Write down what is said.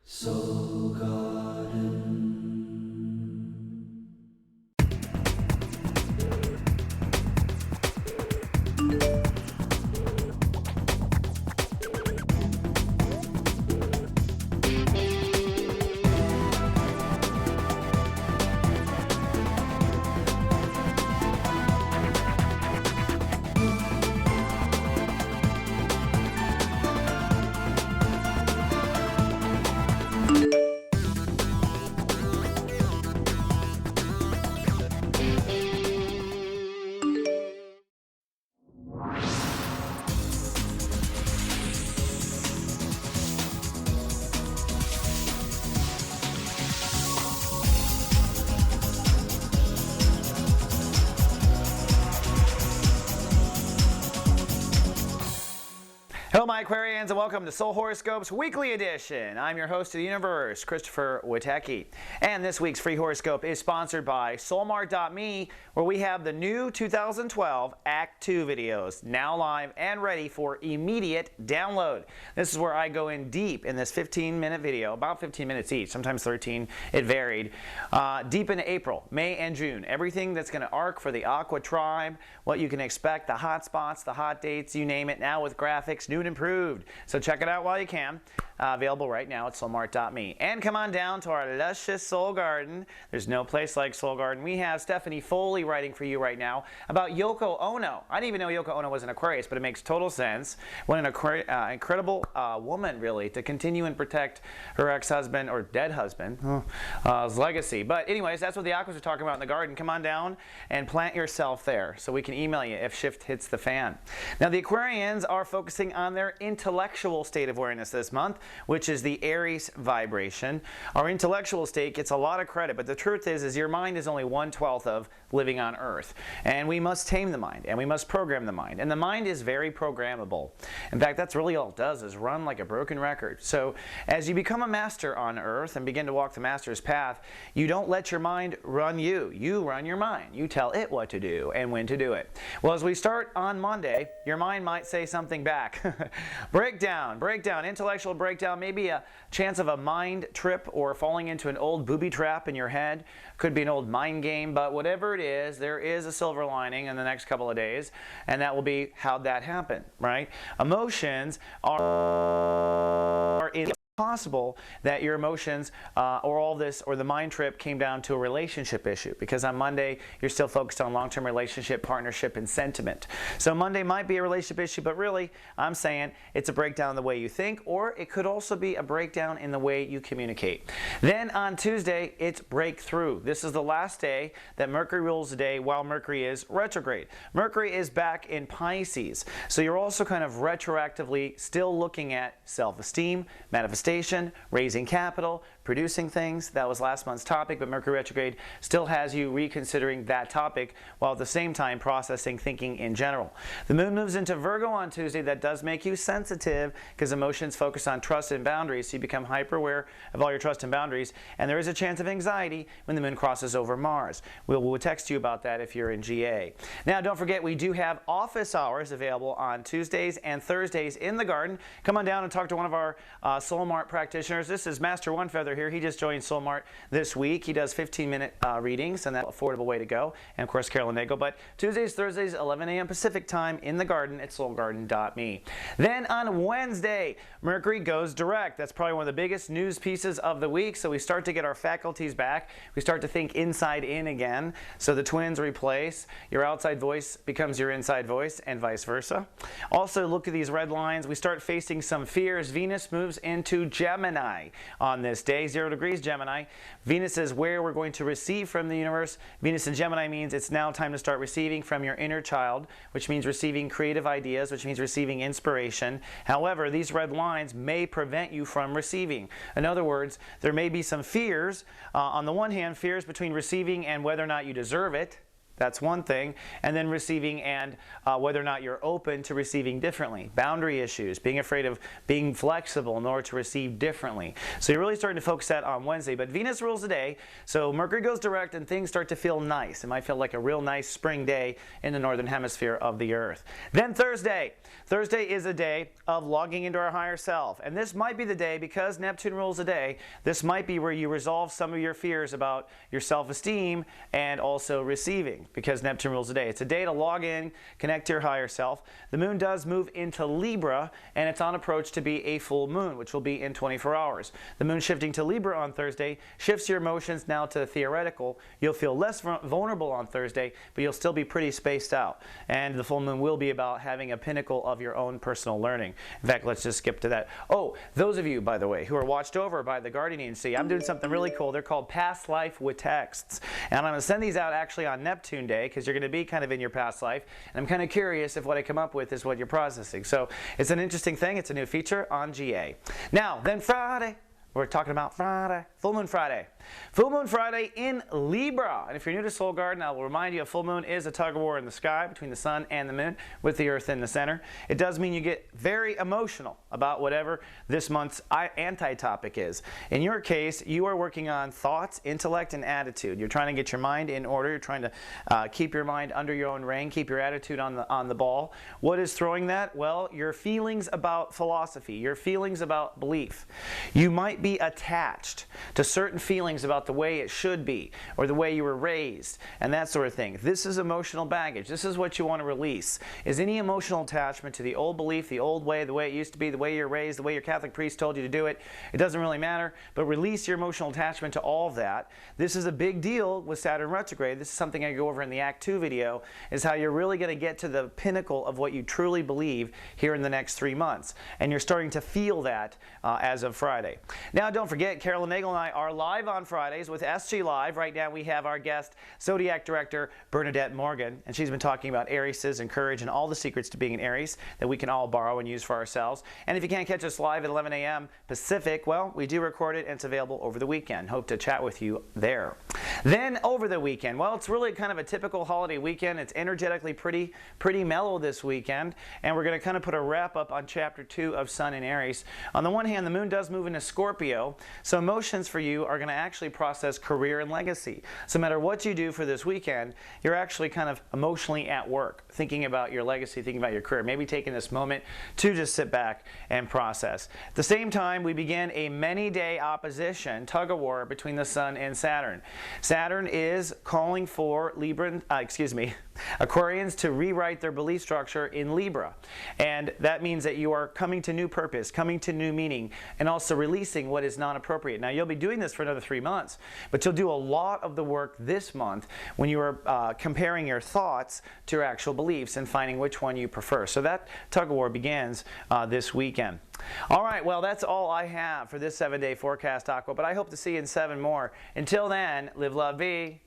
Soul Garden. Hello my Aquarians and welcome to Soul Horoscopes Weekly Edition. I'm your host of the universe, Christopher Witecki. And this week's free horoscope is sponsored by soulmart.me, where we have the new 2012 Act 2 videos now live and ready for immediate download. This is where I go in deep in this 15-minute video, about 15 minutes each, sometimes 13, it varied, deep into April, May, and June. Everything that's going to arc for the Aqua tribe, what you can expect, the hot spots, the hot dates, you name it, now with graphics, new and improved. So check it out while you can. Available right now at soulmart.me. And come on down to our luscious Soul Garden. There's no place like Soul Garden. We have Stephanie Foley writing for you right now about Yoko Ono. I didn't even know Yoko Ono was an Aquarius, but it makes total sense. What an incredible woman, really, to continue and protect her ex-husband, or dead husband, his legacy. But anyways, that's what the Aquas are talking about in the garden. Come on down and plant yourself there so we can email you if shift hits the fan. Now, the Aquarians are focusing on their intellectual state of awareness this month, which is the Aries vibration. Our intellectual state gets a lot of credit, but the truth is your mind is only 1/12 of living on Earth. And we must tame the mind, and we must program the mind. And the mind is very programmable. In fact, that's really all it does, is run like a broken record. So as you become a master on Earth and begin to walk the master's path, you don't let your mind run you. You run your mind. You tell it what to do and when to do it. Well, as we start on Monday, your mind might say something back. Breakdown, intellectual breakdown, maybe a chance of a mind trip or falling into an old booby trap in your head. Could be an old mind game, but whatever it is, there is a silver lining in the next couple of days, and that will be how'd that happen, right? Emotions are in. Possible that your emotions or all this or the mind trip came down to a relationship issue, because on Monday you're still focused on long-term relationship, partnership, and sentiment. So Monday might be a relationship issue, but really I'm saying it's a breakdown in the way you think, or it could also be a breakdown in the way you communicate. Then on Tuesday, it's breakthrough. This is the last day that Mercury rules the day while Mercury is retrograde. Mercury is back in Pisces, so you're also kind of retroactively still looking at self-esteem, manifestation, raising capital, producing things. That was last month's topic, but Mercury retrograde still has you reconsidering that topic while at the same time processing thinking in general. The moon moves into Virgo on Tuesday. That does make you sensitive because emotions focus on trust and boundaries, so you become hyper aware of all your trust and boundaries, and there is a chance of anxiety when the moon crosses over Mars. We'll text you about that if you're in GA. Now, don't forget, we do have office hours available on Tuesdays and Thursdays in the garden. Come on down and talk to one of our Soulmart practitioners. This is Master One Feather here. He just joined Soulmart this week. He does 15-minute readings, and that's an affordable way to go. And of course, Carolyn Nagel. But Tuesdays, Thursdays, 11 a.m. Pacific time in the garden at soulgarden.me. Then on Wednesday, Mercury goes direct. That's probably one of the biggest news pieces of the week. So we start to get our faculties back. We start to think inside in again. So the twins replace. Your outside voice becomes your inside voice, and vice versa. Also, look at these red lines. We start facing some fears. Venus moves into Gemini on this day, 0 degrees Gemini. Venus is where we're going to receive from the universe. Venus in Gemini means it's now time to start receiving from your inner child, which means receiving creative ideas, which means receiving inspiration. However, these red lines may prevent you from receiving. In other words, there may be some fears. On the one hand, fears between receiving and whether or not you deserve it. That's one thing. And then receiving and whether or not you're open to receiving differently. Boundary issues, being afraid of being flexible in order to receive differently. So you're really starting to focus that on Wednesday. But Venus rules the day, so Mercury goes direct and things start to feel nice. It might feel like a real nice spring day in the northern hemisphere of the earth. Then Thursday. Thursday is a day of logging into our higher self. And this might be the day, because Neptune rules the day, this might be where you resolve some of your fears about your self-esteem and also receiving, because Neptune rules the day. It's a day to log in, connect to your higher self. The moon does move into Libra, and it's on approach to be a full moon, which will be in 24 hours. The moon shifting to Libra on Thursday shifts your emotions now to theoretical. You'll feel less vulnerable on Thursday, but you'll still be pretty spaced out. And the full moon will be about having a pinnacle of your own personal learning. In fact, let's just skip to that. Oh, those of you, by the way, who are watched over by the Guardian Agency, I'm doing something really cool. They're called Past Life Witexts. And I'm going to send these out actually on Neptune Day, because you're going to be kind of in your past life. And I'm kind of curious if what I come up with is what you're processing. So it's an interesting thing. It's a new feature on GA. Now, then Friday. We're talking about Friday, Full Moon Friday. Full Moon Friday in Libra. And if you're new to Soul Garden, I will remind you a full moon is a tug of war in the sky between the sun and the moon, with the earth in the center. It does mean you get very emotional about whatever this month's anti-topic is. In your case, you are working on thoughts, intellect, and attitude. You're trying to get your mind in order. You're trying to keep your mind under your own reign, keep your attitude on the ball. What is throwing that? Well, your feelings about philosophy, your feelings about belief. You might be attached to certain feelings about the way it should be, or the way you were raised, and that sort of thing. This is emotional baggage. This is what you want to release, is any emotional attachment to the old belief, the old way, the way it used to be, the way you're raised, the way your Catholic priest told you to do it. It doesn't really matter, but release your emotional attachment to all of that. This is a big deal with Saturn retrograde. This is something I go over in the Act 2 video, is how you're really going to get to the pinnacle of what you truly believe here in the next 3 months. And you're starting to feel that as of Friday. Now, don't forget, Carolyn Nagel and I are live on Fridays with SG Live. Right now we have our guest, Zodiac Director Bernadette Morgan, and she's been talking about Arises and courage and all the secrets to being an Aries that we can all borrow and use for ourselves. And if you can't catch us live at 11 a.m. Pacific, well, we do record it and it's available over the weekend. Hope to chat with you there. Then over the weekend, well, it's really kind of a typical holiday weekend. It's energetically pretty mellow this weekend, and we're going to kind of put a wrap up on Chapter 2 of Sun in Aries. On the one hand, the moon does move into Scorpio, so emotions for you are going to actually process career and legacy. So no matter what you do for this weekend, you're actually kind of emotionally at work, thinking about your legacy, thinking about your career, maybe taking this moment to just sit back and process. At the same time, we begin a many-day opposition, tug-of-war between the Sun and Saturn. Saturn is calling for Aquarians to rewrite their belief structure in Libra. And that means that you are coming to new purpose, coming to new meaning, and also releasing what is not appropriate. Now, you'll be doing this for another 3 months, but you'll do a lot of the work this month when you are comparing your thoughts to your actual beliefs and finding which one you prefer. So that tug-of-war begins this weekend. All right, well, that's all I have for this 7-day forecast, Aqua, but I hope to see you in 7 more. Until then, live, love, be.